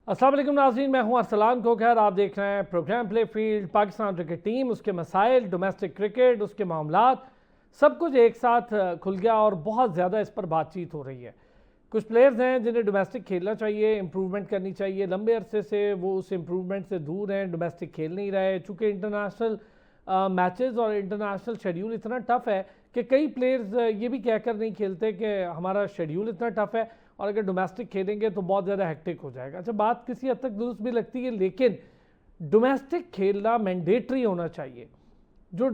अस्सलाम वालेकुम नाज़रीन, मैं हूं अरसलान कोखर। आप देख रहे हैं program play field. Pakistan cricket team, उसके मसाइल, डोमेस्टिक क्रिकेट, उसके मामलात, सब कुछ एक साथ खुल गया और बहुत ज़्यादा इस पर बातचीत हो रही है। कुछ प्लेयर्स हैं जिन्हें डोमेस्टिक खेलना चाहिए, इम्प्रूवमेंट करनी चाहिए। लंबे अरसे से वो उस इम्प्रूवमेंट से दूर हैं, डोमेस्टिक खेल नहीं रहे। चूँकि इंटरनेशनल मैचेस और इंटरनेशनल शेड्यूल इतना टफ़ है कि कई प्लेयर्स ये भी कहकर नहीं खेलते कि हमारा शेड्यूल इतना टफ़ है और अगर डोमेस्टिक खेलेंगे तो बहुत ज़्यादा हेक्टिक हो जाएगा। अच्छा, बात किसी हद तक दुरुस्त भी लगती है, लेकिन डोमेस्टिक खेलना मैंडेटरी होना चाहिए। जो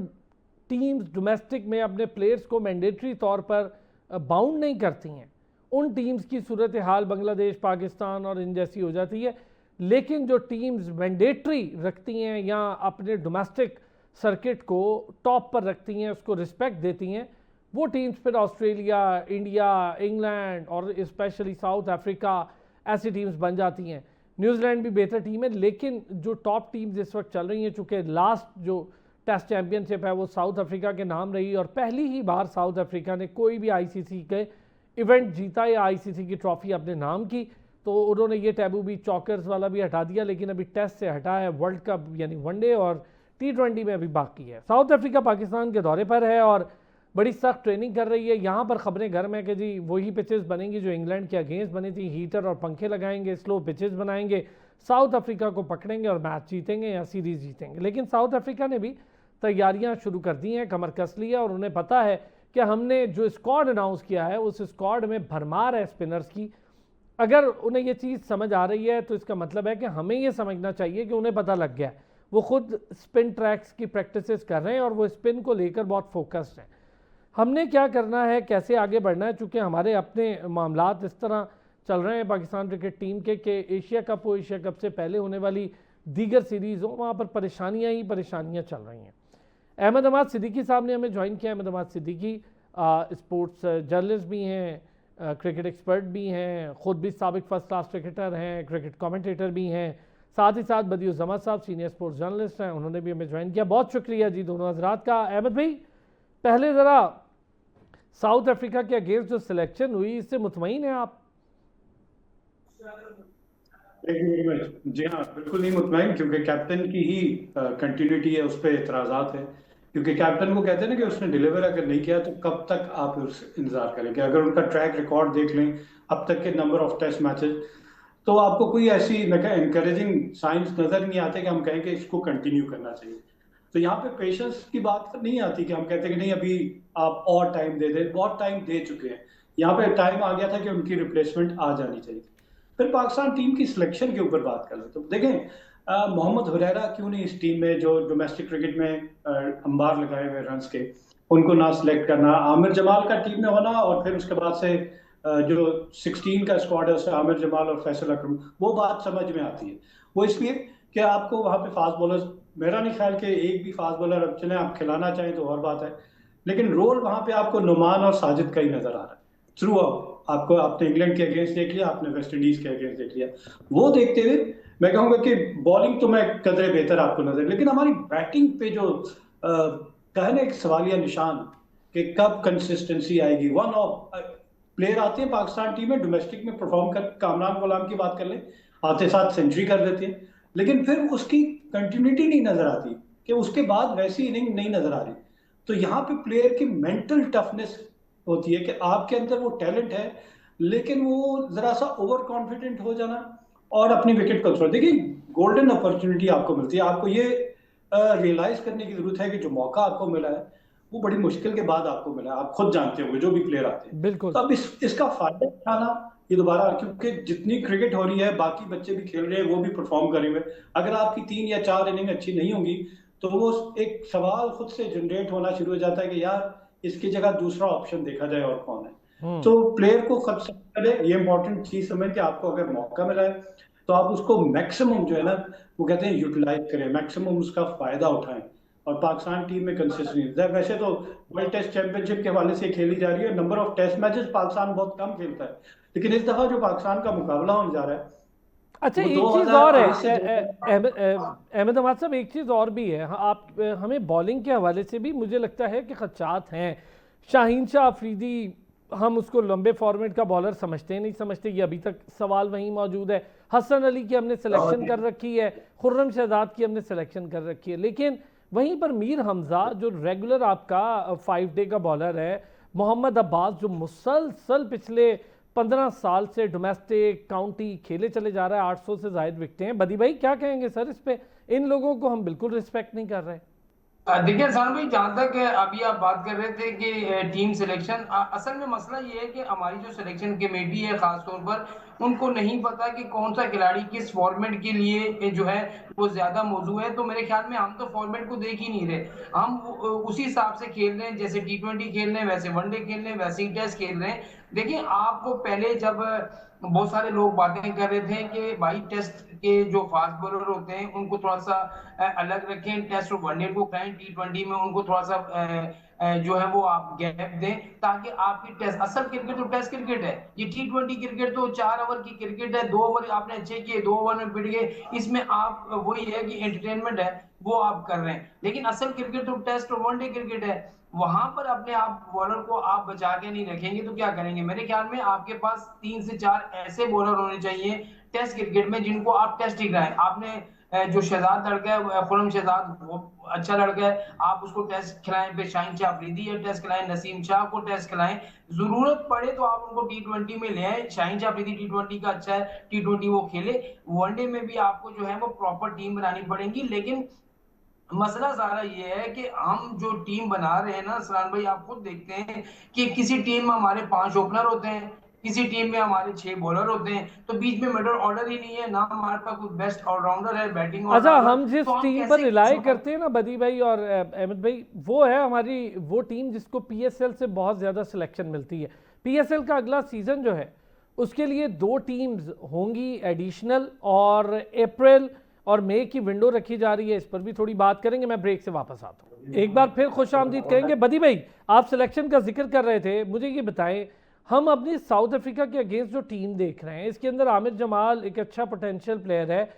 टीम्स डोमेस्टिक में अपने प्लेयर्स को मैंडेटरी तौर पर बाउंड नहीं करती हैं, उन टीम्स की सूरत हाल बांग्लादेश, पाकिस्तान और इन जैसी हो जाती है। लेकिन जो टीम्स मैंडेटरी रखती हैं या अपने डोमेस्टिक सर्किट को टॉप पर रखती हैं, उसको रिस्पेक्ट देती हैं, वो टीम्स फिर ऑस्ट्रेलिया, इंडिया, इंग्लैंड और स्पेशली साउथ अफ्रीका ऐसी टीम्स बन जाती हैं। न्यूजीलैंड भी बेहतर टीम है, लेकिन जो टॉप टीम्स इस वक्त चल रही हैं, चूँकि लास्ट जो टेस्ट चैम्पियनशिप है वो साउथ अफ्रीका के नाम रही और पहली ही बार साउथ अफ्रीका ने कोई भी आईसीसी के इवेंट जीता या आईसीसी की ट्रॉफी अपने नाम की, तो उन्होंने ये टैबू भी चॉकर्स वाला भी हटा दिया। लेकिन अभी टेस्ट से हटा है, वर्ल्ड कप यानी वनडे और T20 में अभी बाकी है। साउथ अफ्रीका पाकिस्तान के दौरे पर है और बड़ी सख्त ट्रेनिंग कर रही है। यहाँ पर खबरें गर्म है कि जी वही पिचेस बनेंगी जो इंग्लैंड के अगेंस्ट बनी थी, हीटर और पंखे लगाएंगे, स्लो पिचेस बनाएंगे, साउथ अफ्रीका को पकड़ेंगे और मैच जीतेंगे या सीरीज़ जीतेंगे। लेकिन साउथ अफ्रीका ने भी तैयारियां शुरू कर दी हैं, कमर कस ली है और उन्हें पता है कि हमने जो स्क्वाड अनाउंस किया है उस स्क्वाड में भरमार है स्पिनर्स की। अगर उन्हें ये चीज़ समझ आ रही है तो इसका मतलब है कि हमें ये समझना चाहिए कि उन्हें पता लग गया है। वो खुद स्पिन ट्रैक्स की प्रैक्टिसेस कर रहे हैं और वो स्पिन को लेकर बहुत फोकस्ड हैं। हमने क्या करना है, कैसे आगे बढ़ना है, चूँकि हमारे अपने मामलात इस तरह चल रहे हैं पाकिस्तान क्रिकेट टीम के कि एशिया कप हो, एशिया कप से पहले होने वाली दीगर सीरीज़ हो, वहाँ पर परेशानियाँ ही परेशानियाँ चल रही हैं। अहमद अमाद सिद्दीकी साहब ने हमें ज्वाइन किया। अहमद अमाद सिद्दीकी स्पोर्ट्स जर्नलिस्ट भी हैं, क्रिकेट एक्सपर्ट भी हैं, ख़ुद भी साबिक फर्स्ट क्लास क्रिकेटर हैं, क्रिकेट कमेंटेटर भी हैं, साथ ही साथ बदियुज़्ज़मा साहब सीनियर स्पोर्ट्स जर्नलिस्ट हैं, उन्होंने भी हमें ज्वाइन किया। बहुत शुक्रिया जी दोनों हजरात का। अहमद भाई, पहले ज़रा साउथ अफ्रीका के अगेंस्ट जो सिलेक्शन हुई, इससे मुतमईन हैं आप? जी हाँ, बिल्कुल नहीं मुतमईन, क्योंकि कैप्टन की ही कंटिन्यूटी है, उस पर एतराज़ात है। क्योंकि कैप्टन को कहते हैं ना कि उसने डिलीवर अगर नहीं किया तो कब तक आप इंतजार करेंगे। अगर उनका ट्रैक रिकॉर्ड देख लें, अब तक के नंबर ऑफ टेस्ट मैचेस, तो आपको कोई ऐसी एनकरेजिंग साइंस नजर नहीं आते कि हम कहें कि इसको कंटिन्यू करना चाहिए। तो यहाँ पे पेशेंस की बात नहीं आती कि हम कहते हैं कि नहीं अभी आप और टाइम दे दें। बहुत टाइम दे चुके हैं, यहाँ पे टाइम आ गया था कि उनकी रिप्लेसमेंट आ जानी चाहिए। फिर पाकिस्तान टीम की सिलेक्शन के ऊपर बात करें तो देखें, मोहम्मद हुरैरा क्यों नहीं इस टीम में, जो डोमेस्टिक क्रिकेट में अंबार लगाए हुए रन्स के, उनको ना सिलेक्ट करना, आमिर जमाल का टीम में होना और फिर उसके बाद से जो 16 का स्क्वाड है उससे आमिर जमाल और फैसल अकरम, वो बात समझ में आती है। वो इसलिए कि आपको वहाँ पे फास्ट बॉलर्स, मेरा नहीं ख्याल कि एक भी फास्ट बॉलर, अब चले आप खिलाना चाहें तो और बात है, लेकिन रोल वहाँ पे आपको नुमान और साजिद का ही नजर आ रहा है थ्रू आउट। आपको, आपने इंग्लैंड के अगेंस्ट देख लिया, आपने वेस्ट इंडीज के अगेंस्ट देख लिया, वो देखते हुए मैं कहूंगा कि बॉलिंग तो मैं कदरे बेहतर आपको नजर, लेकिन हमारी बैटिंग पे जो कहने एक सवालिया निशान कि कब कंसिस्टेंसी आएगी। वन ऑफ प्लेयर आते हैं पाकिस्तान टीम में डोमेस्टिक में परफॉर्म कर, कामरान गुलाम की बात कर लें, आते साथ सेंचुरी कर देते हैं, लेकिन फिर उसकी कंटिन्यूटी नहीं नजर आती कि उसके बाद वैसी इनिंग नहीं नजर आ रही। तो यहाँ पे प्लेयर की मेंटल टफनेस होती है कि आपके अंदर वो टैलेंट है, लेकिन वो जरा सा ओवर कॉन्फिडेंट हो जाना और अपनी विकेट को छोड़। देखिए, गोल्डन अपॉर्चुनिटी आपको मिलती है, आपको ये रियलाइज करने की जरूरत है कि जो मौका आपको मिला है वो बड़ी मुश्किल के बाद आपको मिला है। आप खुद जानते होंगे जो भी प्लेयर आते हैं। बिल्कुल। तो अब इसका फायदा उठाना ये दोबारा, क्योंकि जितनी क्रिकेट हो रही है बाकी बच्चे भी खेल रहे हैं, वो भी परफॉर्म करेंगे। अगर आपकी 3 या 4 इनिंग अच्छी नहीं होंगी तो वो एक सवाल खुद से जनरेट होना शुरू हो जाता है कि यार इसकी जगह दूसरा ऑप्शन देखा जाए और कौन है। तो प्लेयर को खुद से पहले ये इंपॉर्टेंट चीज समझ के आपको अगर मौका मिला है तो आप उसको मैक्सिमम जो है ना, वो कहते हैं यूटिलाइज करें, मैक्सिमम उसका फायदा उठाएं। और पाकिस्तान टीम में कंसिस्टेंसी, वैसे तो वर्ल्ड टेस्ट चैंपियनशिप के हवाले से खेली जा रही है, number of test matches Pakistan बहुत कम खेलता है, लेकिन इस दफा जो पाकिस्तान का मुकाबला होने जा रहा है। अच्छा, एक चीज़ और है अहमद अमाद साहब, एक चीज़ और भी है। आप हमें बॉलिंग के हवाले से भी मुझे लगता है कि खदशात हैं। शाहीन शाह अफरीदी हम उसको लंबे फॉर्मेट का बॉलर समझते नहीं समझते, ये अभी तक सवाल वहीं मौजूद है। हसन अली की हमने सिलेक्शन कर रखी है, खुर्रम शहजाद की हमने सिलेक्शन कर रखी है, लेकिन वहीं पर मीर हमजा जो रेगुलर आपका 5 डे का बॉलर है, मोहम्मद अब्बास जो मुसलसल पिछले 15 साल से डोमेस्टिक काउंटी खेले चले जा रहा है, 800 से ज़ायद विकटें हैं। बदी भाई क्या कहेंगे सर इस पे? इन लोगों को हम बिल्कुल रिस्पेक्ट नहीं कर रहे। देखिए असान भाई, जहां तक अभी आप बात कर रहे थे कि टीम सिलेक्शन, असल में मसला ये है कि हमारी जो सिलेक्शन कमेटी है खासतौर पर उनको नहीं पता कि कौन सा खिलाड़ी किस फॉर्मेट के लिए जो है वो ज्यादा मौजू है। तो मेरे ख्याल में हम तो फॉर्मेट को देख ही नहीं रहे, हम उसी हिसाब से खेल रहे हैं, जैसे T20 खेल रहे हैं वैसे वनडे खेल रहे हैं वैसे ही टेस्ट खेल रहे हैं। देखिए आपको पहले जब बहुत सारे लोग बातें कर रहे थे कि भाई टेस्ट के जो फास्ट बॉलर होते हैं उनको थोड़ा सा अलग रखें, टेस्ट और वनडे को करें, T20 में उनको थोड़ा सा जो है वो आप गैप दें, ताकि आपकी टेस्ट, असल क्रिकेट तो टेस्ट क्रिकेट है, ये T20 क्रिकेट तो 4 ओवर की क्रिकेट है, 2 ओवर आपने अच्छे किए 2 ओवर में पिट गए, इसमें आप वही है कि एंटरटेनमेंट है वो आप कर रहे हैं। लेकिन असल क्रिकेट तो टेस्ट और वनडे क्रिकेट है, वहां पर अपने आप बॉलर को आप बचा के नहीं रखेंगे तो क्या करेंगे? मेरे ख्याल में आपके पास 3 से 4 ऐसे बॉलर होने चाहिए टेस्ट क्रिकेट में जिनको आप टेस्ट ही कराएं। आपने जो शहजाद लड़का है खुर्रम शहजाद, वो अच्छा लड़का है, आप उसको टेस्ट खिलाएं, फिर शाहीन शाह अफरीदी है टेस्ट खिलाएं, नसीम शाह को टेस्ट खिलाएं, जरूरत पड़े तो आप उनको T20 में ले आए। शाहीन शाह अफरीदी T20 का अच्छा है, T20 वो खेले, वनडे में भी आपको जो है वो प्रॉपर टीम बनानी पड़ेगी। लेकिन मसला सारा ये है कि हम जो टीम बना रहे हैं ना सलान भाई, आप खुद देखते हैं कि किसी टीम में हमारे 5 ओपनर होते हैं, किसी टीम में हमारे 6 बॉलर होते हैं, तो बीच में मिडल ऑर्डर ही नहीं है ना, हमारे पास कोई बेस्ट ऑलराउंडर है बैटिंग अच्छा, ऑलराउंडर, हम जिस तो हम टीम पर कैसे रिलाई करते हैं ना बदी भाई और अहमद भाई, वो है हमारी वो टीम जिसको PSL से बहुत ज़्यादा सिलेक्शन मिलती है। PSL का अगला सीज़न जो है उसके लिए 2 टीम्स होंगी एडिशनल, और अप्रैल और मई की विंडो रखी जा रही है, इस पर भी थोड़ी बात करेंगे। मैं ब्रेक से वापस आता हूँ, एक बार फिर खुश आमदीद कहेंगे। बदी भाई, आप सिलेक्शन का जिक्र कर रहे थे, मुझे ये बताएं, हम अपनी साउथ अफ्रीका के अगेंस्ट जो टीम देख रहे हैं, इसके अंदर आमिर जमाल एक अच्छा पोटेंशियल प्लेयर है,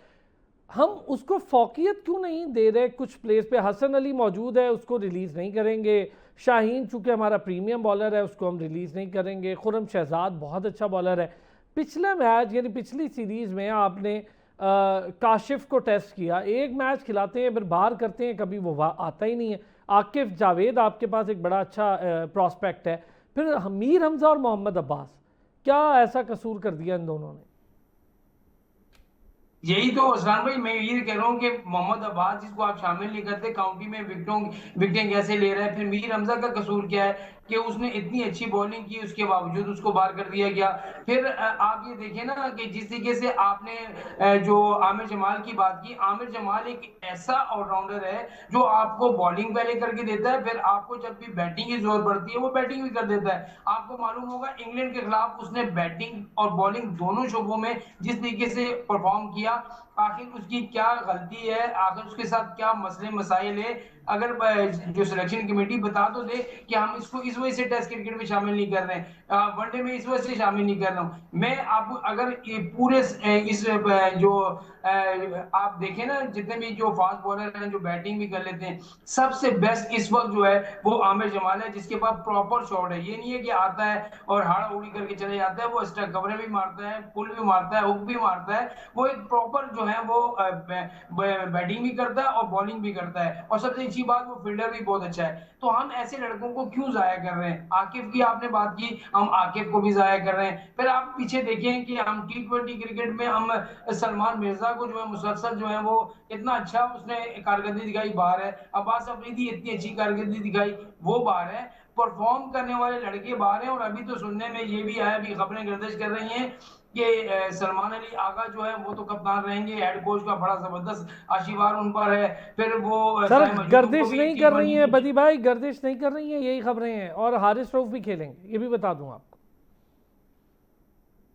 हम उसको फौकियत क्यों नहीं दे रहे? कुछ प्लेस पे हसन अली मौजूद है, उसको रिलीज़ नहीं करेंगे। शाहीन चूँकि हमारा प्रीमियम बॉलर है, उसको हम रिलीज़ नहीं करेंगे। खुर्रम शहजाद बहुत अच्छा बॉलर है। पिछला मैच यानी पिछली सीरीज़ में आपने काशिफ को टेस्ट किया, एक मैच खिलाते हैं फिर बाहर करते हैं, कभी वो आता ही नहीं है। आकिफ जावेद आपके पास एक बड़ा अच्छा प्रॉस्पेक्ट है, फिर मीर हमजा और मोहम्मद अब्बास, क्या ऐसा कसूर कर दिया इन दोनों ने? यही तो असलान भाई, मैं ये कह रहा हूँ कि मोहम्मद अब्बास जिसको आप शामिल नहीं करते काउंटी में, विकेटें कैसे ले रहा है? फिर मीर हमजा का कसूर क्या है कि उसने इतनी अच्छी बॉलिंग की उसके बावजूद उसको बाहर कर दिया गया। फिर आप ये देखें ना कि जिस तरीके से आपने जो आमिर जमाल की बात की, आमिर जमाल एक ऐसा ऑलराउंडर है जो आपको बॉलिंग पहले करके देता है, फिर आपको जब भी बैटिंग की जरूरत पड़ती है वो बैटिंग भी कर देता है। आपको मालूम होगा इंग्लैंड के खिलाफ उसने बैटिंग और बॉलिंग दोनों शोबों में जिस तरीके से परफॉर्म किया, आखिर उसकी क्या गलती है, आखिर उसके साथ क्या मसले मसाइल है? अगर जो सिलेक्शन कमेटी बता तो दे कि हम इसको इस वजह से टेस्ट क्रिकेट में शामिल नहीं कर रहे हैं, वनडे में इस वजह से शामिल नहीं कर रहा हूं। मैं आपको अगर ये पूरे इस जो आप देखें ना, जितने भी जो फास्ट बॉलर हैं जो बैटिंग भी कर लेते हैं, सबसे बेस्ट इस वक्त जो है वो आमिर जमाल है, जिसके पास प्रॉपर शॉट है। ये नहीं है कि आता है और हाड़ा उड़ी करके चले जाता है, वो एक्स्ट्रा कवरेज भी मारता है, पुल भी मारता है, हुक भी मारता है, वो एक प्रॉपर जो है वो बैटिंग भी करता है और बॉलिंग भी करता है, और सबसे अच्छी बात वो फील्डर भी बहुत अच्छा है। तो हम ऐसे लड़कों को क्यों जाया कर रहे हैं? आकिफ की आपने बात की, हम आकिफ को भी जाया कर रहे हैं। फिर आप पीछे देखें कि हम T20 क्रिकेट में हम सलमान मिर्जा को जो है मुसलसल जो है वो इतना अच्छा उसने कारकर्दगी दिखाई, बाहर है। अब्बास अफरीदी इतनी अच्छी कारकर्दगी दिखाई, वो बाहर है। परफॉर्म करने वाले लड़के बाहर हैं, और अभी तो सुनने में ये भी आया, भी खबरें गर्दिश कर रही हैं कि सलमान अली आगा जो है वो तो कप्तान रहेंगे, हेड कोच का बड़ा जबरदस्त आशीर्वाद उन पर है। फिर वो सर गर्दिश नहीं कर रही है बदी भाई, गर्दिश नहीं कर रही है, यही खबरें हैं, और हारिस रऊफ भी खेलेंगे, ये भी बता दूं आपको।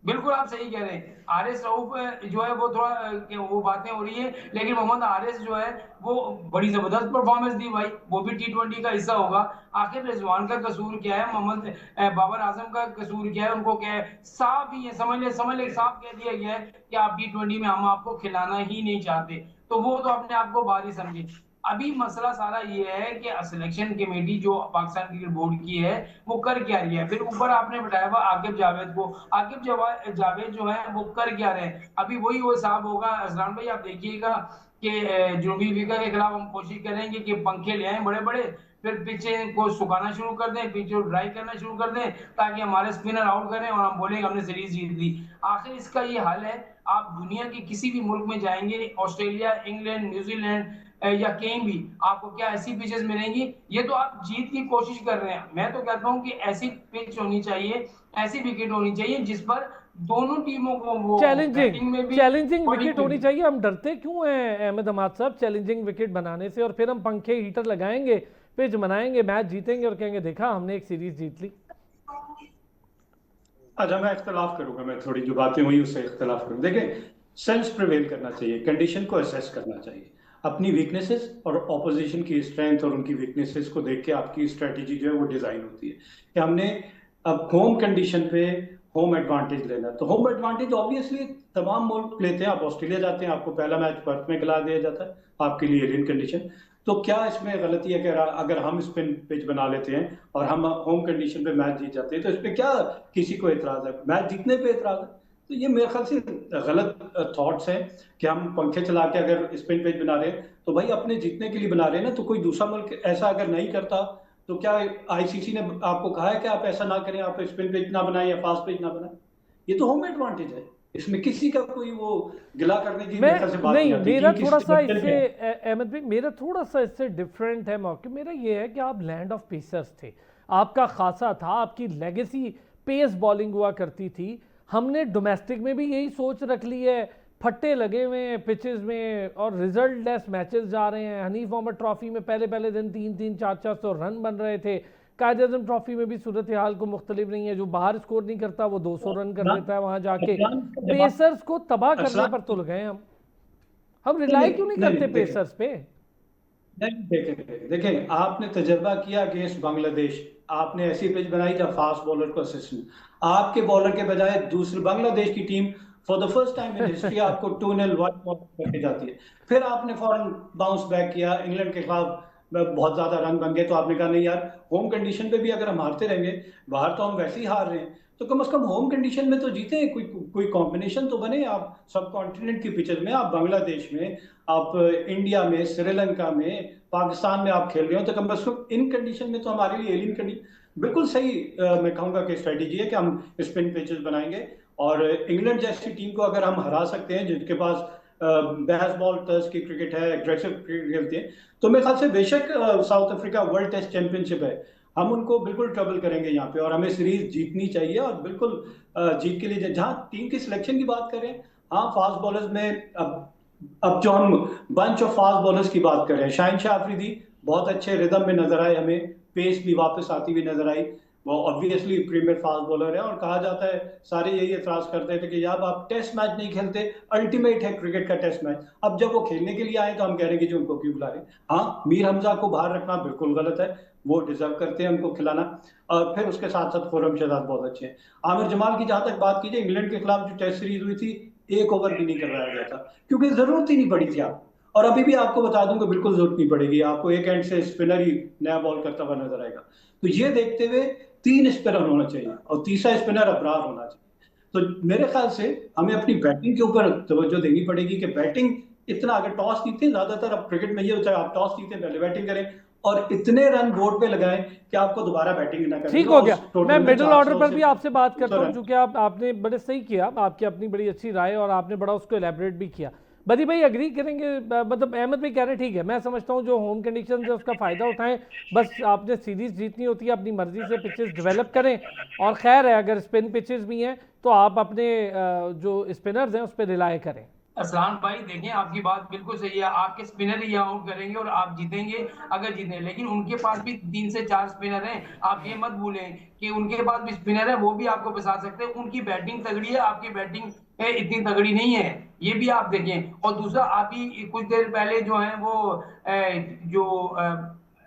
बिल्कुल आप सही कह रहे हैं, आरिस रऊफ जो है वो थोड़ा वो बातें हो रही है, लेकिन मोहम्मद आरिस जो है वो बड़ी जबरदस्त परफॉर्मेंस दी भाई, वो भी T20 का हिस्सा होगा। आखिर रिजवान का कसूर क्या है, मोहम्मद बाबर आजम का कसूर क्या है? उनको क्या है, साफ ही है, समझ ले साफ कह दिया गया है कि आप T20 में हम आपको खिलाना ही नहीं चाहते, तो वो तो अपने आप को बाहर ही समझे। अभी मसला सारा ये है कि सिलेक्शन कमेटी जो पाकिस्तान क्रिकेट बोर्ड की है वो कर क्या रही है। फिर ऊपर आपने बताया हुआ आकिब जावेद को, जावेद जो है वो कर क्या रहे हैं। अभी वही वो हिसाब होगा असलान भाई, आप देखिएगा कि जनूबी अफ्रीका के खिलाफ हम कोशिश करेंगे कि पंखे ले आए बड़े बड़े, फिर पिचे को सुखाना शुरू कर दें, पिचे को ड्राई करना शुरू कर दें ताकि हमारे स्पिनर आउट करें और हम बोलेंगे हमने सीरीज जीत ली। आखिर इसका ये हल है। आप दुनिया के किसी भी मुल्क में जाएंगे, ऑस्ट्रेलिया, इंग्लैंड, न्यूजीलैंड या कहीं भी, आपको क्या ऐसी पिचेस मिलेंगी? ये तो आप जीत की कोशिश कर रहे हैं। मैं तो कहता हूं कि ऐसी पिच होनी चाहिए, ऐसी विकेट होनी चाहिए जिस पर दोनों टीमों को वो बैटिंग में भी चैलेंजिंग बॉलिंग विकेट में होनी भी। चाहिए। हम डरते क्यों हैं अहमद हमाद साहब चैलेंजिंग विकेट बनाने से, और फिर हम पंखे हीटर लगाएंगे, पिच बनाएंगे, मैच जीतेंगे और कहेंगे देखा हमने एक सीरीज जीत ली। अच्छा, मैं इख्तलाफ करूंगा, मैं थोड़ी जो बातें हुई उससे इख्तलाफ करूंगा। देखिए, सेंस प्रिवेल करना चाहिए, कंडीशन को असेस करना चाहिए, अपनी वीकनेसेस और ऑपोजिशन की स्ट्रेंथ और उनकी वीकनेसेस को देख के आपकी स्ट्रेटेजी जो है वो डिजाइन होती है कि हमने अब होम कंडीशन पे होम एडवांटेज लेना है। तो होम एडवांटेज ऑब्वियसली तमाम मुल्क लेते हैं। आप ऑस्ट्रेलिया जाते हैं, आपको पहला मैच पर्थ में खिला दिया जाता है, आपके लिए एलियन कंडीशन। तो क्या इसमें गलती है कि अगर हम स्पिन पिच बना लेते हैं और हम होम कंडीशन पे मैच जीत जाते हैं, तो इसमें क्या किसी को एतराज है? मैच जीतने पे एतराज है। तो ये मेरे ख्याल से गलत थॉट्स हैं कि हम पंखे चला के अगर स्पिन पिच बना रहे हैं तो भाई अपने जीतने के लिए बना रहे हैं ना। तो कोई दूसरा मुल्क ऐसा अगर नहीं करता तो क्या आईसीसी ने आपको कहा है कि आप ऐसा ना करें, आप स्पिन पिच ना बनाएं या फास्ट पिच ना बनाएं? ये तो होम एडवांटेज है, इसमें किसी का कोई वो गिला करने की मेरे ख्याल से मैं बात नहीं नहीं, आती। मेरा टीम की थोड़ा सा स्ट्रक्चर इससे क्या है? अहमद भाई, मेरा थोड़ा सा इससे डिफरेंट है मौके। मेरा ये है कि आप लैंड ऑफ पेसर्स थे, आपका खासा था, आपकी लेगेसी पेस बॉलिंग हुआ करती थी। हमने डोमेस्टिक में भी यही सोच रख ली है, फट्टे लगे हुए हैं पिचेस में और रिजल्ट लेस मैचेस जा रहे हैं। हनीफ मोहम्मद ट्रॉफी में पहले दिन 300 400 रन बन रहे थे। कायद आजम ट्रॉफी में भी सूरत हाल को मुख्तलिफ नहीं है, जो बाहर स्कोर नहीं करता वो 200 रन कर देता है वहां जाके। पेसर्स को तबाह करने पर तुल गए हम रिलाई क्यों नहीं करते पेसर्स पे? नहीं, देखें देखें, आपने तजर्बा किया अगेंस्ट बांग्लादेश, आपने ऐसी पिच बनाई जब फास्ट बॉलर को असिस्टेंट, आपके बॉलर के बजाय दूसरी बांग्लादेश की team for the first time in history आपको 2-0 करके जाती है। फिर आपने फौरन बाउंस बैक किया, इंग्लैंड के खिलाफ बहुत ज्यादा रन बन गए, तो आपने कहा नहीं यार, होम कंडीशन पे भी अगर हम हारते रहेंगे, बाहर तो हम वैसे ही हार रहे हैं, तो कम से कम होम कंडीशन में तो जीते, कोई कॉम्बिनेशन तो बने। आप सब कॉन्टिनेंट की पिचेस में, आप बांग्लादेश में, आप इंडिया में, श्रीलंका में, पाकिस्तान में आप खेल रहे हो, तो कम से कम इन कंडीशन में तो हमारे लिए एलियन कंडीशन बिल्कुल सही मैं कहूंगा कि स्ट्रेटेजी है कि हम स्पिन पिचेस बनाएंगे। और इंग्लैंड जैसी टीम को अगर हम हरा सकते हैं, जिनके पास बेस बॉल टर्च की क्रिकेट है, एग्रेसिव क्रिकेट खेलती है, तो मेरे ख्याल से बेशक South Africa world test championship है, हम उनको बिल्कुल ट्रबल करेंगे यहाँ पे, और हमें सीरीज जीतनी चाहिए। और बिल्कुल जीत के लिए जहाँ टीम की सिलेक्शन की बात करें, हाँ फास्ट बॉलर्स में अब जो हम बंच ऑफ फास्ट बॉलर्स की बात कर रहे हैं, शाहिन शाह अफरीदी बहुत अच्छे रिदम में नजर आए, हमें पेस भी वापस आती हुई नजर आई। वो ऑब्वियसली प्रीमियर फास्ट बॉलर है, और कहा जाता है, सारे यही एतराज करते थे कि यार आप टेस्ट मैच नहीं खेलते, अल्टीमेट है क्रिकेट का टेस्ट मैच। अब जब वो खेलने के लिए आए तो हम कह रहे हैं कि जी उनको क्यों बुला रहे हैं। हाँ, मीर हमजा को बाहर रखना बिल्कुल गलत है, वो डिजर्व करते हैं उनको खिलाना। और फिर उसके साथ साथ खुर्रम शहजाद बहुत अच्छे हैं। आमिर जमाल की जहां तक बात कीजिए, इंग्लैंड के खिलाफ जो टेस्ट सीरीज हुई थी, एक ओवर भी नहीं करवाया गया था, क्योंकि जरूरत ही नहीं पड़ी थी आपको। और अभी भी आपको बता दूं कि बिल्कुल जरूरत नहीं पड़ेगी आपको, एक एंड से स्पिनर ही नया बॉल करता हुआ नजर आएगा। तो ये देखते हुए 3 स्पिनर होना चाहिए और तीसरा स्पिनर अबरार होना चाहिए। तो मेरे ख्याल से हमें अपनी बैटिंग के ऊपर तवज्जो देनी पड़ेगी कि बैटिंग इतना, अगर टॉस जीते, ज्यादातर अब क्रिकेट में ये होता है आप टॉस जीते पहले बैटिंग करें और इतने रन बोर्ड पे लगाएं कि आपको दोबारा बैटिंग ना करनी ठीक हो। हो गया। टोटल मैं में मिडिल ऑर्डर 400 पर से भी आपसे बात करता 300 हूं, रन। चूंकि आपने बड़े सही किया, आपकी अपनी बड़ी अच्छी राय और आपने बड़ा उसको एलैबोरेट भी किया। बदी भाई एग्री करेंगे, मतलब अहमद भाई कह रहे ठीक है, मैं समझता हूं जो होम कंडीशन है उसका फ़ायदा उठाएं, बस आपने सीरीज जीतनी होती है, अपनी मर्जी से पिचेस डेवलप करें। और खैर है, अगर स्पिन पिचेस भी हैं तो आप अपने जो स्पिनर्स हैं उस पर रिलाय करें। असलान भाई देखें, आपकी बात बिल्कुल सही है, आपके स्पिनर ही आउट करेंगे और आप जीतेंगे अगर जीतें। लेकिन उनके पास भी 3 से 4 स्पिनर हैं, आप ये मत भूलें कि उनके पास भी स्पिनर है, वो भी आपको फंसा सकते हैं। उनकी बैटिंग तगड़ी है, आपकी बैटिंग इतनी तगड़ी नहीं है, ये भी आप देखें। और दूसरा, अभी कुछ देर पहले जो है वो जो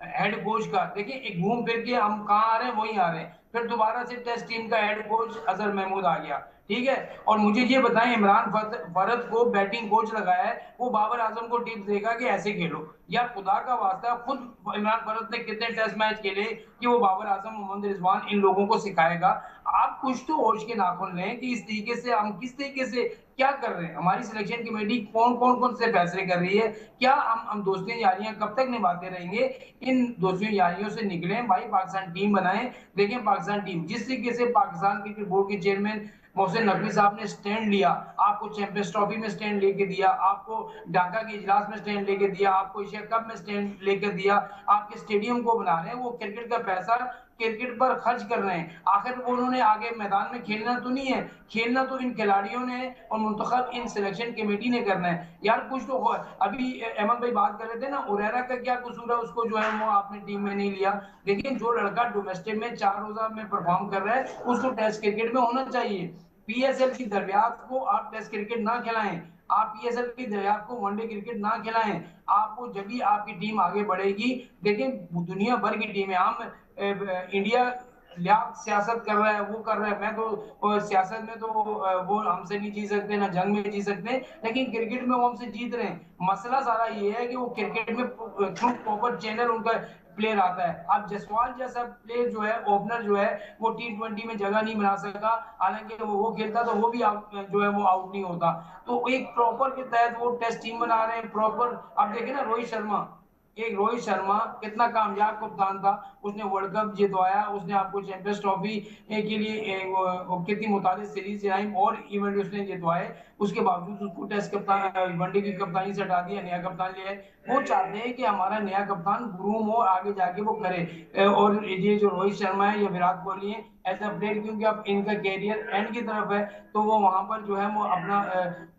हेड कोच का देखिए, एक घूम फिर के हम कहाँ आ रहे हैं वहीं आ रहे हैं। फिर दोबारा से टेस्ट टीम का हेड कोच अजहर महमूद आ गया। ठीक है। और मुझे ये बताएं, इमरान फरद को बैटिंग कोच लगाया है, वो बाबर आजम को टिप्स देगा कि ऐसे खेलो? यार खुदा का वास्ता, खुद इमरान फरद ने कितने टेस्ट मैच खेले कि वो बाबर आजम, मोहम्मद रिजवान, इन लोगों को सिखाएगा? आप कुछ तो होश के नाखुन लें कि इस तरीके से हम किस तरीके से क्या कर रहे हैं। हमारी सिलेक्शन कमेटी कौन से फैसले कर रही है? क्या हम दोस्तियां यारियां कब तक निभाते रहेंगे? इन दोस्तियों यारियों से निकलें भाई, पाकिस्तान टीम बनाएं। देखें पाकिस्तान टीम जिस तरीके से पाकिस्तान क्रिकेट बोर्ड के चेयरमैन मोहसिन नकवी साहब ने स्टैंड लिया, आपको चैंपियंस ट्रॉफी में स्टैंड लेके दिया, आपको ढाका के इजलास में स्टैंड लेके दिया, आपको एशिया कप में स्टैंड लेके दिया, आपके स्टेडियम को बना रहे हैं, वो क्रिकेट का पैसा क्रिकेट पर खर्च कर रहे हैं। आखिर उन्होंने आगे मैदान में खेलना तो नहीं है, खेलना तो इन खिलाड़ियों ने और मुंतखब इन सिलेक्शन कमेटी ने करना है। यार कुछ तो हो। अभी अहमद भाई बात कर रहे थे ना, उरेरा का क्या कसूर है, उसको जो है वो आपने टीम में नहीं लिया। लेकिन जो लड़का डोमेस्टिक में 4 रोजा में परफॉर्म कर रहा है, उसको टेस्ट क्रिकेट में होना चाहिए। पीएसएल की दरियाफ्त को आप टेस्ट क्रिकेट ना खिलाएं, आप पीएसएल की दरियाफ्त को वनडे क्रिकेट ना खिलाएं। आपको जब भी आपकी टीम आगे बढ़ेगी, देखें दुनिया भर की टीमें, हम इंडिया सियासत कर रहा है, वो कर रहा है, मैं तो सियासत में तो वो हमसे नहीं जीत सकते, ना जंग में जीत सकते, लेकिन क्रिकेट में वो हमसे जीत रहे हैं। मसला सारा ये है कि वो क्रिकेट में थ्रू प्रॉपर चैनल उनका प्लेयर आता है। अब जसवाल जैसा प्लेयर जो है, ओपनर जो है, वो T20 में जगह नहीं बना सका, हालांकि वो खेलता तो वो भी जो है वो आउट नहीं होता। तो एक प्रॉपर के तहत वो टेस्ट टीम बना रहे हैं प्रॉपर। अब देखे ना रोहित शर्मा कितना कामयाब कप्तान था, उसने वर्ल्ड कप जितवाया, उसने आपको चैंपियंस ट्रॉफी के लिए कितनी मुताबिक सीरीज जिताई और इवेंट उसने जितवाए, उसके बावजूद उसको टेस्ट कप्तान वनडे की कप्तानी से हटा दिया, नया कप्तान लिया है। वो चाहते हैं कि हमारा नया कप्तान ग्रूम हो, आगे जाके वो करे। और ये जो रोहित शर्मा है या विराट कोहली है एज अ प्लेयर, क्योंकि अब इनका कैरियर एंड की तरफ है, तो वो वहां पर जो है वो अपना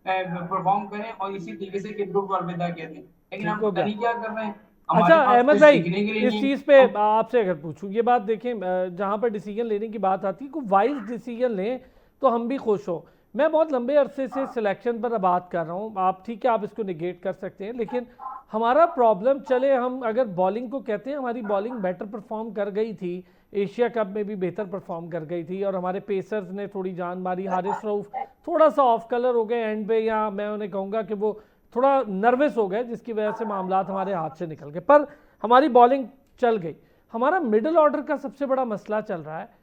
परफॉर्म करें और इसी तरीके से क्रिकेट को अलविदा कहते हैं। लेकिन ठीक हम हो पता गया। नहीं क्या कर रहे हैं, अच्छा हमारे पास अहमद कुछ भाई, सीखने के लिए इस नहीं। चीज़ पे हम आपसे अगर पूछूं, ये बात देखें, जहाँ पर डिसीजन लेने की बात आती है, कोई वाइज डिसीजन लें तो हम भी खुश हो। मैं बहुत लंबे अरसे से सिलेक्शन पर बात कर रहा हूँ, आप ठीक है, आप इसको निगेट कर सकते हैं, लेकिन हमारा प्रॉब्लम, चले हम अगर बॉलिंग को कहते हैं, हमारी बॉलिंग बेटर परफॉर्म कर गई थी, एशिया कप में भी बेहतर परफॉर्म कर गई थी, और हमारे पेसर्स ने थोड़ी जान मारी, हारिस रऊफ थोड़ा सा ऑफ कलर हो गए एंड पे, या मैं उन्हें कहूँगा कि वो थोड़ा नर्वस हो गए, जिसकी वजह से मामला हमारे हाथ से निकल गए, पर हमारी बॉलिंग चल गई। हमारा मिडिल ऑर्डर का सबसे बड़ा मसला चल रहा है।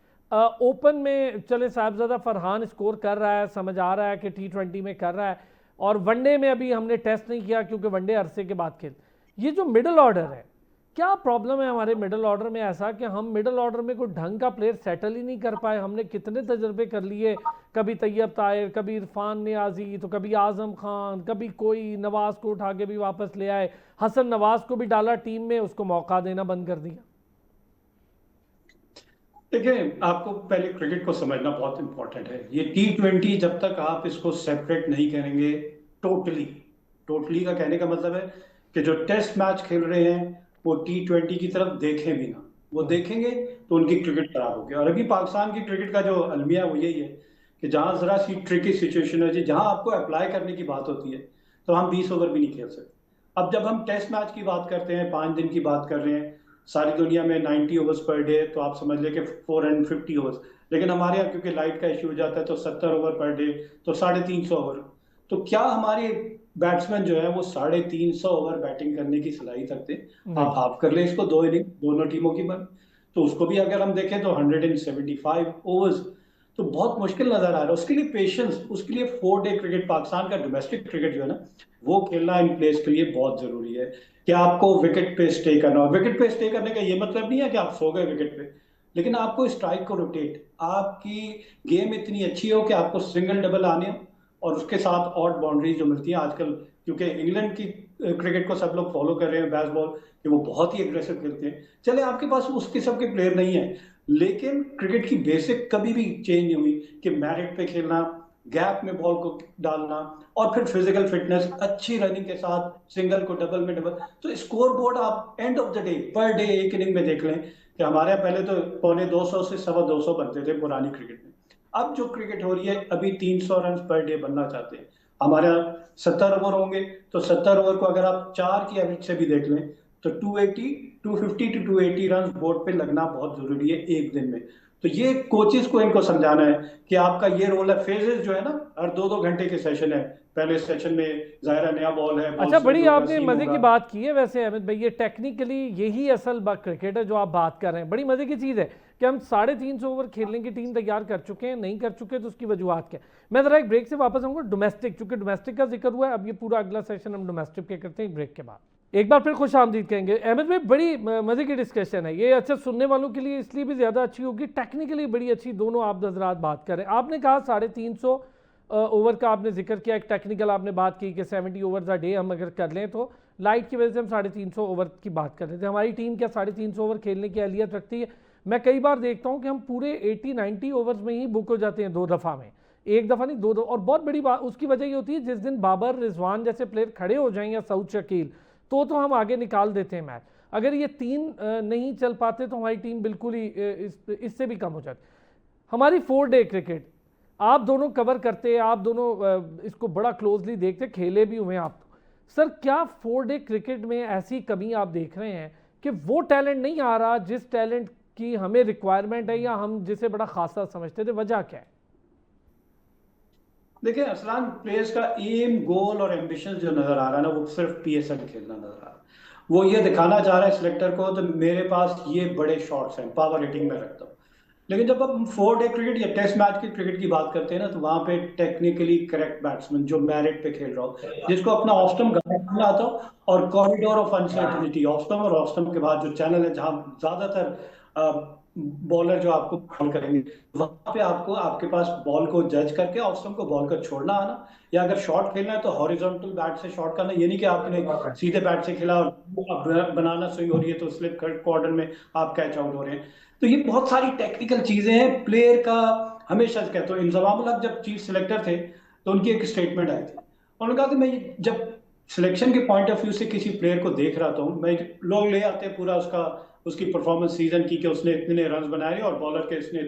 ओपन में चले साहिबजादा फरहान स्कोर कर रहा है, समझ आ रहा है कि T20 में कर रहा है, और वनडे में अभी हमने टेस्ट नहीं किया क्योंकि वनडे अरसे के बाद खेल। ये जो मिडिल ऑर्डर है, क्या प्रॉब्लम है हमारे मिडिल ऑर्डर में ऐसा कि हम मिडिल ऑर्डर में कोई ढंग का प्लेयर सेटल ही नहीं कर पाए? हमने कितने तजर्बे कर लिए, कभी तैयब ताहिर, कभी इरफान नियाजी, तो कभी आजम खान, कभी कोई, नवाज को उठा के भी वापस ले आए, हसन नवाज को भी डाला टीम में, उसको मौका देना बंद कर दिया। देखिए, आपको पहले क्रिकेट को समझना बहुत इंपॉर्टेंट है। ये T20 जब तक आप इसको सेपरेट नहीं करेंगे, टोटली टोटली का कहने का मतलब है कि जो टेस्ट मैच खेल रहे हैं वो T20 की तरफ देखें भी ना, वो देखेंगे तो उनकी क्रिकेट खराब होगी। और अभी पाकिस्तान की क्रिकेट का जो अलमिया वो यही है कि जहां जरा सी ट्रिकी सिचुएशन है, जहां आपको अप्लाई करने की बात होती है, तो हम 20 ओवर भी नहीं खेल सकते। अब जब हम टेस्ट मैच की बात करते हैं, 5 दिन की बात कर रहे हैं, सारी दुनिया में 90 ओवर्स पर डे, तो आप समझ लें कि 450 ओवर्स, लेकिन हमारे यहाँ क्योंकि लाइट का इश्यू हो जाता है तो 70 ओवर पर डे, तो 350 ओवर। तो क्या हमारे बैट्समैन जो है वो 350 ओवर बैटिंग करने की सलाहियत रखते हैं? आप हाफ कर ले इसको, 2 इनिंग दोनों टीमों की बन, तो उसको भी अगर हम देखें तो 175 ओवर्स, तो बहुत मुश्किल नजर आ रहा है। उसके लिए पेशेंस, उसके लिए 4 डे क्रिकेट, पाकिस्तान का डोमेस्टिक क्रिकेट जो है ना, वो खेलना इन प्लेयर्स के लिए बहुत जरूरी है कि आपको विकेट पे स्टे करना हो। विकेट पे स्टे करने का ये मतलब नहीं है कि आप सो गए विकेट पे, लेकिन आपको स्ट्राइक को रोटेट, आपकी गेम इतनी अच्छी हो कि आपको सिंगल डबल आने हो, और उसके साथ ऑड बाउंड्रीज जो मिलती है आजकल, क्योंकि इंग्लैंड की क्रिकेट को सब लोग फॉलो कर रहे हैं, बेसबॉल, कि वो बहुत ही एग्रेसिव खेलते हैं। चले आपके पास उस किस्म के प्लेयर नहीं है, लेकिन क्रिकेट की बेसिक कभी भी चेंज नहीं हुई कि मैरिट पे खेलना, गैप में बॉल को डालना, और फिर फिजिकल फिटनेस, अच्छी रनिंग के साथ सिंगल को डबल में डबल। तो स्कोर बोर्ड आप end of the day per day एक इनिंग में देख लें कि हमारे यहाँ पहले तो 250 से 225 बनते थे पुरानी क्रिकेट में। अब जो क्रिकेट हो रही है, अभी 300 रन पर डे बनना चाहते हैं। हमारे यहाँ 70 ओवर होंगे, तो 70 ओवर को अगर आप 4 की एवरेज से भी देख लें तो 250 टू 280 रन बोर्ड पे लगना बहुत जरूरी है एक दिन में। तो ये कोचेस को इनको समझाना है कि आपका ये रोल है। फेजेस जो है ना, हर 2-2 घंटे के सेशन है। पहले सेशन में ज़ाहिर है नया बॉल है, बॉल अच्छा, स्विंग बड़ी होगा, आपने सीम मजे की होगा। बात की है वैसे अमित भाई, ये टेक्निकली यही असल क्रिकेट है जो आप बात कर रहे हैं। बड़ी मजे की चीज़ है कि हम 350 ओवर खेलने की टीम तैयार कर चुके हैं, नहीं कर चुके तो उसकी वजूहत क्या है। मैं ज़रा एक ब्रेक से वापस आऊँगा डोमेस्टिक, चूंकि डोमेस्टिक का जिक्र हुआ है, अब ये पूरा अगला सेशन हम डोमेस्टिक के करते हैं ब्रेक के बाद। एक बार फिर खुश आमदीद कहेंगे अहमद भाई, बड़ी मजे की डिस्कशन है ये। अच्छा, सुनने वालों के लिए इसलिए भी ज़्यादा अच्छी होगी, टेक्निकली बड़ी अच्छी दोनों आप हजरात बात करें। आपने कहा 350 ओवर का आपने जिक्र किया, एक टेक्निकल आपने बात की कि 70 ओवर्स अ डे हम अगर कर लें तो लाइट की वजह से हम 350 ओवर की बात कर रहे थे। हमारी टीम क्या 350 ओवर खेलने की अहलियत रखती है? मैं कई बार देखता हूं कि हम पूरे 80-90 ओवर्स में ही बुक हो जाते हैं, 2 दफ़ा में, एक दफ़ा नहीं 2 और बहुत बड़ी बात उसकी वजह ये होती है जिस दिन बाबर रिजवान जैसे प्लेयर खड़े हो जाएं या सऊद शकील, तो हम आगे निकाल देते हैं मैच। अगर ये 3 नहीं चल पाते तो हमारी टीम बिल्कुल ही इससे भी कम हो जाती। हमारी 4 डे क्रिकेट आप दोनों कवर करते हैं, आप दोनों इसको बड़ा क्लोजली देखते, खेले भी हुए आप। सर, क्या 4 डे क्रिकेट में ऐसी कमी आप देख रहे हैं कि वो टैलेंट नहीं आ रहा जिस टैलेंट की हमें रिक्वायरमेंट है, या हम जिसे बड़ा खासा समझते थे? वजह क्या है? देखिए असलान, प्लेयर्स का एम, गोल और एम्बिशन जो नजर आ रहा है ना, वो सिर्फ पीएसएल खेलना नजर आ रहा है। वो ये दिखाना चाह रहा है सिलेक्टर को, तो मेरे पास ये बड़े शॉट्स हैं, पावर हिटिंग में रखता हूँ। लेकिन जब हम 4 डे क्रिकेट या टेस्ट मैच की क्रिकेट की बात करते हैं ना, तो वहां पे टेक्निकली करेक्ट बैट्समैन जो मेरिट पे खेल रहा हो, जिसको अपना ऑफ स्टंप गाना आता हो, और corridor of uncertainty, off stump और ऑफ स्टंप के बाद जो चैनल है जहां ज्यादातर बॉलर जो आपको बॉल करेंगे, वहां पे आपको आपके पास बॉल को जज करके ऑफ स्टंप को बॉल का छोड़ना आना, या अगर शॉट खेलना है तो हॉरिजॉन्टल बैट से शॉट करना। ये नहीं कि आपने सीधे बैट से खेला और बनाना स्विंग हो रही है तो स्लिप कॉर्नर में आप कैच आउट हो रहे हैं। तो ये बहुत सारी टेक्निकल चीजें हैं प्लेयर का। हमेशा कहते हो, इंजमाम उल हक जब चीफ सिलेक्टर थे तो उनकी एक स्टेटमेंट आई थी, उन्होंने कहा कि मैं जब सिलेक्शन के पॉइंट ऑफ व्यू से किसी प्लेयर को देख रहा था, मैं लोग ले आते हैं पूरा उसकी परफॉर्मेंस सीजन की कि उसने इतने रन बनाए और बॉलर के इसने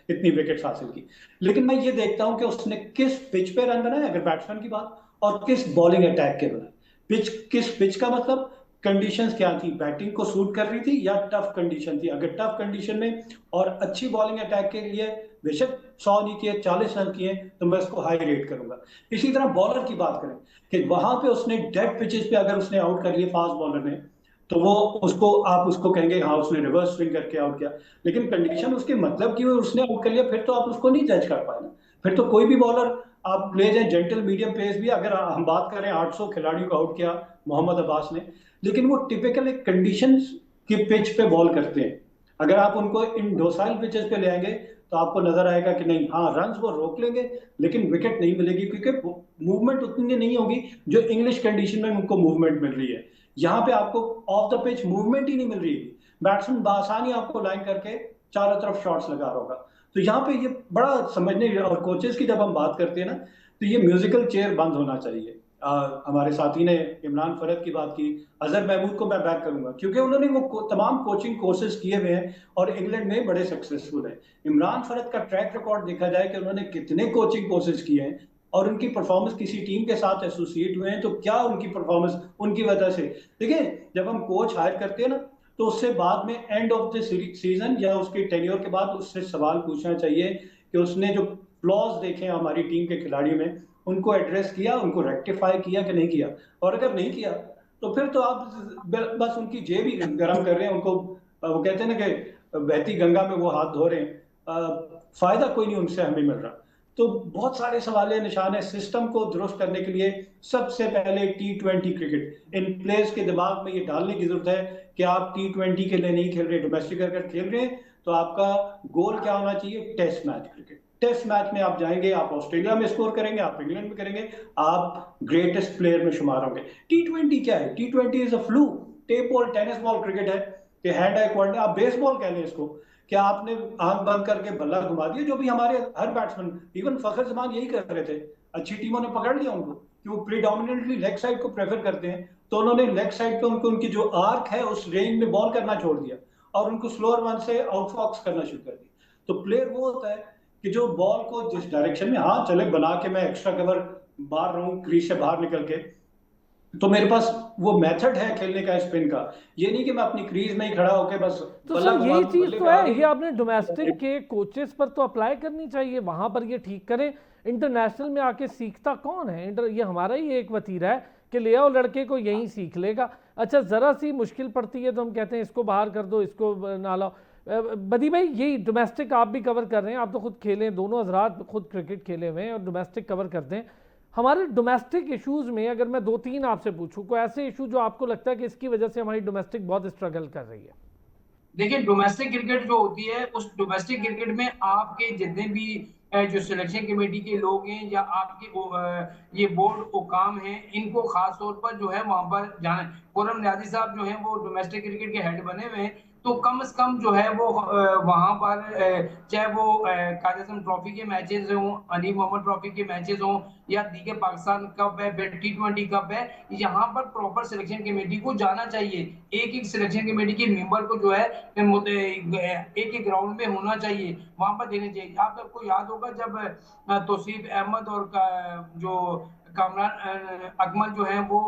इतनी विकेट्स हासिल की, लेकिन मैं ये देखता हूं कि उसने किस पिच पे रन बनाए, अगर बैट्समैन की बात, और किस बॉलिंग अटैक के बनाए। किस पिच का मतलब, कंडीशंस क्या थी, बैटिंग को सूट कर रही थी या टफ कंडीशन थी। अगर टफ कंडीशन में और अच्छी बॉलिंग अटैक के लिए बेशक 100 नहीं किए, 40 रन किए, तो मैं उसको हाई रेट करूंगा। इसी तरह बॉलर की बात करें कि वहां पे उसने डेड पिचेस पे अगर उसने आउट कर लिए फास्ट बॉलर ने, तो वो आप उसको कहेंगे हाँ उसने रिवर्स स्विंग करके आउट किया, लेकिन कंडीशन उसके मतलब की उसने आउट कर लिया, फिर तो आप उसको नहीं जज कर पाए ना। फिर तो कोई भी बॉलर आप ले जाए, जेंटल मीडियम पेस भी, अगर हम बात करें 800 खिलाड़ियों को आउट किया मोहम्मद अब्बास ने, लेकिन वो टिपिकल एक कंडीशन की पिच पे बॉल करते हैं। अगर आप उनको इन डोसाइल पिचेस पे ले आएंगे तो आपको नजर आएगा कि नहीं, हाँ रन वो रोक लेंगे लेकिन विकेट नहीं मिलेगी, क्योंकि मूवमेंट उतनी नहीं होगी जो इंग्लिश कंडीशन में उनको मूवमेंट मिल रही है। यहाँ पे आपको ऑफ द पिच मूवमेंट ही नहीं मिल रही है, बैट्समैन बासानी आपको लाइन करके चारों तरफ शॉट्स लगा रहा होगा। तो यहाँ पे ये बड़ा समझने, और कोचेस की जब हम बात करते हैं ना, तो ये म्यूजिकल चेयर बंद होना चाहिए। हमारे साथी ने इमरान फरद की बात की, अजहर महमूद को मैं बैक करूंगा क्योंकि उन्होंने वो तमाम कोचिंग कोर्सेज किए हुए हैं और इंग्लैंड में बड़े सक्सेसफुल हैं। इमरान फरद का ट्रैक रिकॉर्ड देखा जाए कि उन्होंने कितने कोचिंग कोर्सेज किए हैं और उनकी परफॉर्मेंस किसी टीम के साथ एसोसिएट हुए हैं, तो क्या उनकी परफॉर्मेंस उनकी वजह से। देखिए, जब हम कोच हायर करते हैं ना, तो उससे बाद में एंड ऑफ द सीजन या उसके टेन्योर के बाद उससे सवाल पूछना चाहिए कि उसने जो फ्लॉज देखे हैं हमारी टीम के खिलाड़ियों में, उनको एड्रेस किया, उनको रेक्टिफाई किया कि नहीं किया। और अगर नहीं किया तो फिर तो आप बस उनकी जेब ही गर्म कर रहे हैं उनको। वो कहते हैं ना कि बहती गंगा में वो हाथ धो रहे हैं, फायदा कोई नहीं उनसे हमें मिल रहा। तो बहुत सारे सवाल निशान है। सिस्टम को दुरुस्त करने के लिए सबसे पहले T20 क्रिकेट इन प्लेयर्स के दिमाग में ये डालने की जरूरत है कि आप T20 के लिए नहीं खेल रहे, डोमेस्टिक अगर खेल रहे हैं तो आपका गोल क्या होना चाहिए, test match cricket. Test match में आप जाएंगे, आप ऑस्ट्रेलिया में स्कोर करेंगे, आप इंग्लैंड में करेंगे, आप ग्रेटेस्ट प्लेयर में शुमार होंगे। T20 क्या है? T20 is a flu, tape ball, tennis ball cricket है कि हैंड आई क्वाड, आप बेसबॉल कह लें इसको, क्या आपने आंख बंद करके बल्ला घुमा दिया, जो भी हमारे हर बैट्समैन, इवन फखर जमान यही कर रहे थे। अच्छी टीमों ने पकड़ लिया उनको कि वो प्रीडोमिनेंटली लेग साइड को प्रेफर करते हैं, तो उन्होंने लेग साइड पे उनकी जो आर्क है उस रेंज में बॉल करना छोड़ दिया और उनको स्लोअर वन से आउटफॉक्स करना शुरू कर दिया। तो प्लेयर वो होता है कि जो बॉल को जिस डायरेक्शन में, हाँ चले बना के मैं एक्स्ट्रा कवर मार रहा हूँ क्रीज से बाहर निकल के, तो मेरे पास वो मेथड है खेलने का स्पिन का। ये नहीं कि मैं अपनी क्रीज में ही खड़ा होकर बस तो बल्ला सर घुमा यही दूं, चीज बल्ले तो पे आ है, ये गई। आपने डोमेस्टिक के कोचेस पर तो अप्लाई करनी चाहिए, वहां पर ये ठीक करें। इंटरनेशनल में आके सीखता कौन है? ये हमारा ही एक वतीरा है कि ले आओ लड़के को, यहीं सीख लेगा। अच्छा जरा सी मुश्किल पड़ती है तो हम कहते हैं इसको बाहर कर दो, इसको ना लाओ। बदी भाई यही डोमेस्टिक आप भी कवर कर रहे हैं, आप तो खुद खेले हैं, दोनों हजरात खुद क्रिकेट खेले हुए हैं और डोमेस्टिक कवर करते हैं। हमारे डोमेस्टिक इश्यूज में अगर मैं दो तीन आपसे पूछूं, कोई ऐसे इशू जो आपको लगता है कि इसकी वजह से हमारी डोमेस्टिक बहुत स्ट्रगल कर रही है? देखिए डोमेस्टिक क्रिकेट जो होती है, उस डोमेस्टिक क्रिकेट में आपके जितने भी जो सिलेक्शन कमेटी के लोग हैं या आपके ये बोर्ड हुकाम हैं, इनको खास तौर पर जो है वहां पर जाना। खुर्रम नियाज़ी साहब जो हैं वो डोमेस्टिक क्रिकेट के हेड बने हुए हैं, तो कम से कम जो है वो वहां पर चाहे वो कायद आज़म ट्रॉफी के मैचेस हों, अली मोहम्मद ट्रॉफी के मैचेस हों, या दीगर पाकिस्तान कप है, T20 कप है, यहाँ पर प्रॉपर सिलेक्शन कमेटी को जाना चाहिए। एक एक सिलेक्शन कमेटी के मेंबर को जो है एक एक ग्राउंड में होना चाहिए, वहां पर देने चाहिए। आप सबको याद होगा जब तौसीफ अहमद और जो कामरान अकमल जो है वो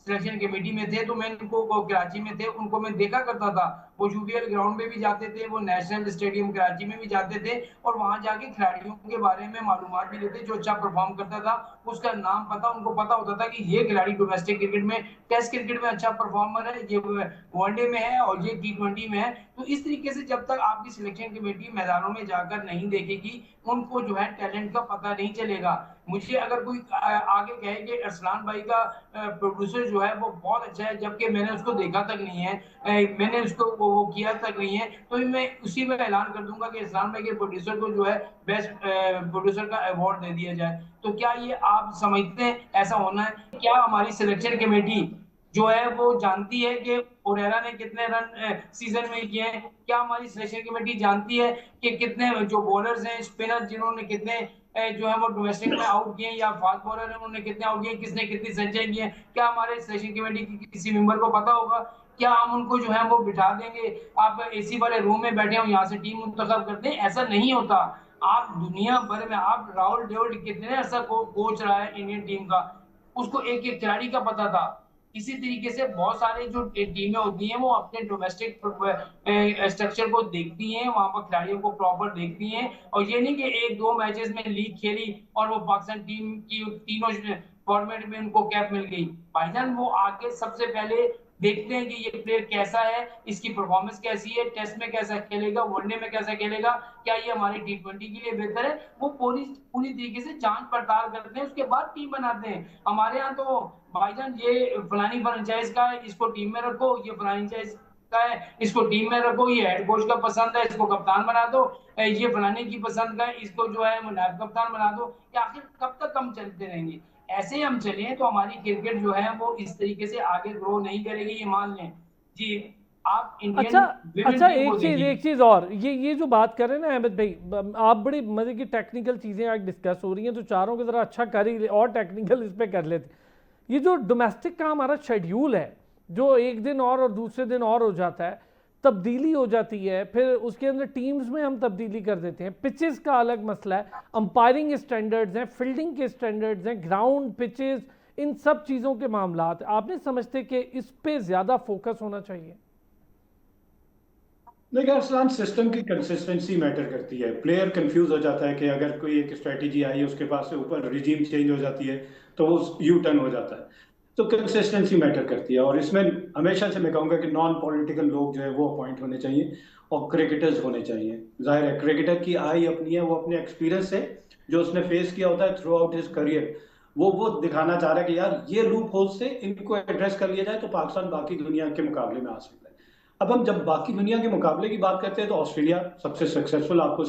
सिलेक्शन कमेटी में थे, तो मैं इनको कराची में थे, उनको मैं देखा करता था। वो यूबीएल ग्राउंड में भी जाते थे, वो नेशनल स्टेडियम कराची में भी जाते थे, और वहां जाके खिलाड़ियों के बारे में मालूमात भी लेते। जो अच्छा परफॉर्म करता था उसका नाम पता, उनको पता होता था कि ये खिलाड़ी डोमेस्टिक क्रिकेट में, टेस्ट क्रिकेट में अच्छा परफॉर्मर है, ये वनडे में है और ये T20 में है। तो इस तरीके से जब तक आपकी सिलेक्शन कमेटी मैदानों में जाकर नहीं देखेगी, उनको जो है टैलेंट का पता नहीं चलेगा। मुझे अगर कोई आगे कहे कि अरसलान भाई का प्रोड्यूसर जो है वो बहुत अच्छा है, जबकि मैंने उसको देखा तक नहीं है, मैंने उसको वो किया तक नहीं है, तो मैं उसी में ऐलान कर दूंगा कि अरसलान भाई के प्रोड्यूसर को जो है बेस्ट प्रोड्यूसर का अवार्ड दे दिया जाए। तो क्या ये आप समझते हैं ऐसा होना है? क्या हमारी सिलेक्शन कमेटी जो है वो जानती है कि ओरेरा ने कितने रन सीजन में किए हैं? क्या हमारी सिलेक्शन कमेटी जानती है कि कितने जो बॉलर्स हैं, स्पिनर जिन्होंने कितने जो है वो डोमेस्टिक में आउट किए, या फास्ट बॉलर है उन्होंने कितने आउट किए, किसने कितनी सेंचुरी किए? क्या हमारे सिलेक्शन कमेटी की किसी मेंबर को पता होगा? क्या हम उनको जो है वो बिठा देंगे, आप एसी वाले रूम में बैठे हो, यहाँ से टीम मुंतखब करते हैं? ऐसा नहीं होता। आप दुनिया भर में, आप राहुल द्रविड़ कितने ऐसा कोच रहा है इंडियन टीम का, उसको एक एक खिलाड़ी का पता था। इसी तरीके से बहुत सारे जो टीमें होती हैं वो अपने डोमेस्टिक स्ट्रक्चर को देखती हैं, वहां पर खिलाड़ियों को प्रॉपर देखती हैं, और ये नहीं कि एक दो मैचेस में लीग खेली और वो पाकिस्तान टीम की तीनों फॉर्मेट में उनको कैप मिल गई। भाईजान वो आगे सबसे पहले देखते हैं कि ये प्लेयर कैसा है, इसकी परफॉर्मेंस कैसी है, टेस्ट में कैसा खेलेगा, वनडे में कैसा खेलेगा, क्या ये हमारे T20 के लिए बेहतर है। वो पूरी पूरी तरीके से जांच पड़ताल करते हैं, उसके बाद टीम बनाते हैं। हमारे यहाँ तो भाईजान ये फलानी फ्रेंचाइज का है, इसको टीम में रखो, ये फ्रेंचाइज का है, इसको टीम में रखो, ये हेड कोच का पसंद है, इसको कप्तान बना दो, ये फलाने की पसंद का है, इसको जो है नायब कप्तान बना दो। या आखिर कब तक हम चलते रहेंगे? ऐसे हम चले तो हमारी क्रिकेट जो है वो इस तरीके से आगे ग्रो नहीं करेगी, ये मान लें जी। आप इंडियन अच्छा विमेन अच्छा, टीम को देखिए। एक चीज और, ये जो बात कर रहे हैं ना अहमद भाई, आप बड़ी मजे की टेक्निकल चीजें आज डिस्कस हो रही हैं, तो चारों के जरा अच्छा कर ही और टेक्निकल इस पे कर लेते। ये जो डोमेस्टिक का हमारा शेड्यूल है, जो एक दिन और दूसरे दिन और हो जाता है, तब्दीली हो जाती है, फिर उसके अंदर टीम्स में हम तब्दीली कर देते हैं, पिचेस का अलग मसला है, अंपायरिंग स्टैंडर्ड्स हैं, फील्डिंग के स्टैंडर्ड्स हैं, ग्राउंड पिचेस, इन सब चीज़ों के मामलात आप नहीं समझते कि इस पे ज़्यादा फोकस होना चाहिए? देखिए अरसलान, सिस्टम की कंसिस्टेंसी मैटर करती है। प्लेयर कंफ्यूज हो जाता है कि अगर कोई एक स्ट्रेटेजी आई है उसके पास से, ऊपर रिजीम चेंज हो जाती है तो वो यू टर्न हो जाता है। तो कंसिस्टेंसी मैटर करती है, और इसमें हमेशा से मैं कहूँगा कि नॉन पॉलिटिकल लोग जो है वो अपॉइंट होने चाहिए और क्रिकेटर्स होने चाहिए। जाहिर है क्रिकेटर की आई अपनी है, वो अपने एक्सपीरियंस से जो उसने फेस किया होता है थ्रू आउट हिज करियर, वो दिखाना चाह रहा है कि यार ये लूप होल से इनको एड्रेस कर लिया जाए तो पाकिस्तान बाकी दुनिया के मुकाबले में आ सकता है। अब हम जब बाकी दुनिया के मुकाबले की बात करते हैं तो ऑस्ट्रेलिया सबसे सक्सेसफुल आपको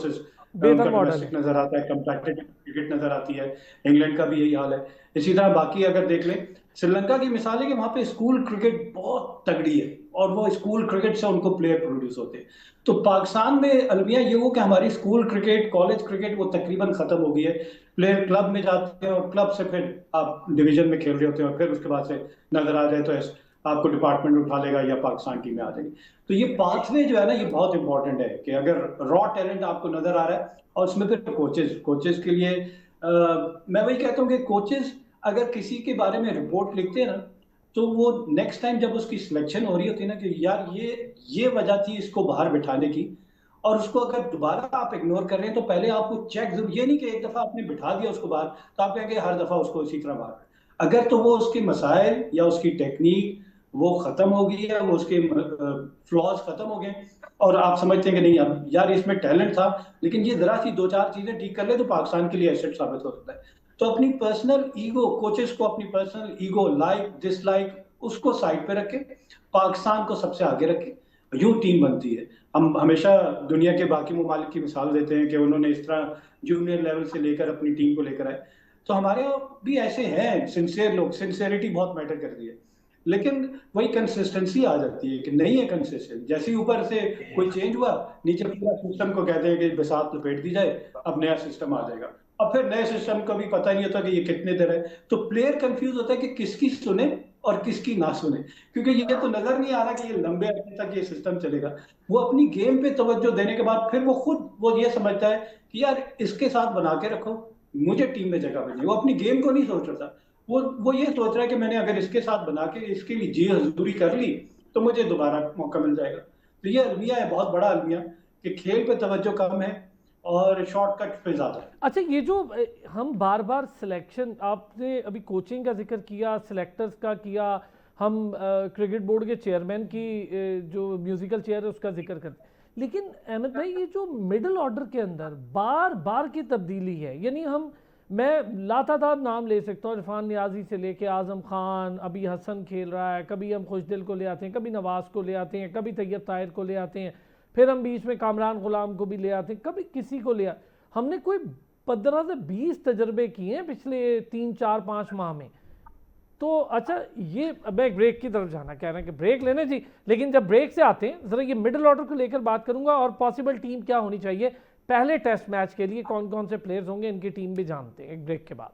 बेहतर उनका मॉडल डोमेस्टिक है। नजर आता है, कम्पैक्टेड क्रिकेट नजर आती है। इंग्लैंड का भी यही हाल है। इसी तरह बाकी अगर देख लें, श्रीलंका की मिसाल है कि वहां पे स्कूल क्रिकेट बहुत तगड़ी है और वो स्कूल क्रिकेट से उनको प्लेयर प्रोड्यूस होते हैं। तो पाकिस्तान में अलमिया ये हो कि हमारी स्कूल क्रिकेट, कॉलेज क्रिकेट वो तकरीबन खत्म हो गई है। प्लेयर क्लब में जाते हैं और क्लब से फिर आप डिवीजन में खेल रहे होते हैं, और फिर उसके बाद से नजर आ जाए तो आपको डिपार्टमेंट उठा लेगा या पाकिस्तान टीम में आ जाएगी। तो ये पाथवे जो है ना, ये बहुत इंपॉर्टेंट है कि अगर रॉ टैलेंट आपको नजर आ रहा है, और उसमें फिर कोचेस के लिए मैं वही कहता हूँ कि कोचेस अगर किसी के बारे में रिपोर्ट लिखते हैं ना, तो वो नेक्स्ट टाइम जब उसकी सिलेक्शन हो रही होती है ना कि यार ये वजह थी इसको बाहर बिठाने की, और उसको अगर दोबारा आप इग्नोर कर रहे हैं तो पहले आपको चेक जरूर, ये नहीं कि एक दफा आपने बिठा दिया उसको बाहर तो आप कहेंगे हर दफा उसको इसी तरह बाहर। अगर तो वो उसके मसाइल या उसकी टेक्निक वो खत्म हो गई है, वो उसके फ्लॉज खत्म हो गए, और आप समझते हैं कि नहीं अब यार इसमें टैलेंट था, लेकिन ये जरा सी दो चार चीजें ठीक कर ले तो पाकिस्तान के लिए एसेट साबित हो सकता है। तो अपनी पर्सनल ईगो, कोचेस को अपनी पर्सनल ईगो, लाइक डिसलाइक, उसको साइड पे रखे, पाकिस्तान को सबसे आगे रखे, यूं टीम बनती है। हम हमेशा दुनिया के बाकी ममालिक की मिसाल देते हैं कि उन्होंने इस तरह जूनियर लेवल से लेकर अपनी टीम को लेकर आए, तो हमारे यहाँ भी ऐसे हैं सिंसियर लोग, सिंसियरिटी बहुत मैटर करती है, लेकिन वही कंसिस्टेंसी आ जाती है कि नहीं है कंसिस्टेंट। जैसे ही ऊपर से कोई चेंज हुआ, नीचे पूरा सिस्टम को कहते हैं कि बसात लपेट दी जाए, अब नया सिस्टम आ जाएगा। अब फिर नए सिस्टम का भी पता नहीं होता कि ये कितने देर है, तो प्लेयर कंफ्यूज होता है कि किसकी सुने और किसकी ना सुने, क्योंकि ये तो नजर नहीं आ रहा कि ये लंबे अरसे तक ये सिस्टम चलेगा। वो अपनी गेम पे तवज्जो देने के बाद फिर वो खुद वो ये समझता है कि यार इसके साथ बना के रखो, मुझे टीम में जगह मिली। वो अपनी गेम को नहीं सोच रहा था, वो ये सोच रहा है कि मैंने अगर इसके साथ बना के इसके लिए जी हजूरी कर ली तो मुझे दोबारा मौका मिल जाएगा। तो ये अलमिया है, बहुत बड़ा अलमिया, कि खेल पे तवज्जो कम है और शॉर्टकट पे ज्यादा है। अच्छा, ये जो हम बार बार सिलेक्शन, आपने अभी कोचिंग का जिक्र किया, सिलेक्टर्स का किया, हम क्रिकेट बोर्ड के चेयरमैन की जो म्यूजिकल चेयर है उसका जिक्र करते, लेकिन अहमद भाई ये जो मिडिल ऑर्डर के अंदर बार बार की तब्दीली है, यानी मैं लातादाद नाम ले सकता हूँ, इरफान नियाजी से लेके आजम खान, अभी हसन खेल रहा है, कभी हम खुशदिल को ले आते हैं, कभी नवाज को ले आते हैं, कभी तैयब ताहिर को ले आते हैं, फिर हम बीच में कामरान गुलाम को भी ले आते हैं, कभी किसी को ले आते। हमने कोई 15 से 20 तजर्बे किए हैं पिछले 3-4-5 माह में। तो अच्छा, ये मैं एक ब्रेक की तरफ जाना कह रहे हैं कि ब्रेक लेने जी, लेकिन जब ब्रेक से आते हैं ज़रा ये मिडिल ऑर्डर को लेकर बात करूंगा और पॉसिबल टीम क्या होनी चाहिए पहले टेस्ट मैच के लिए, कौन कौन से प्लेयर्स होंगे, इनकी टीम भी जानते हैं एक ब्रेक के बाद।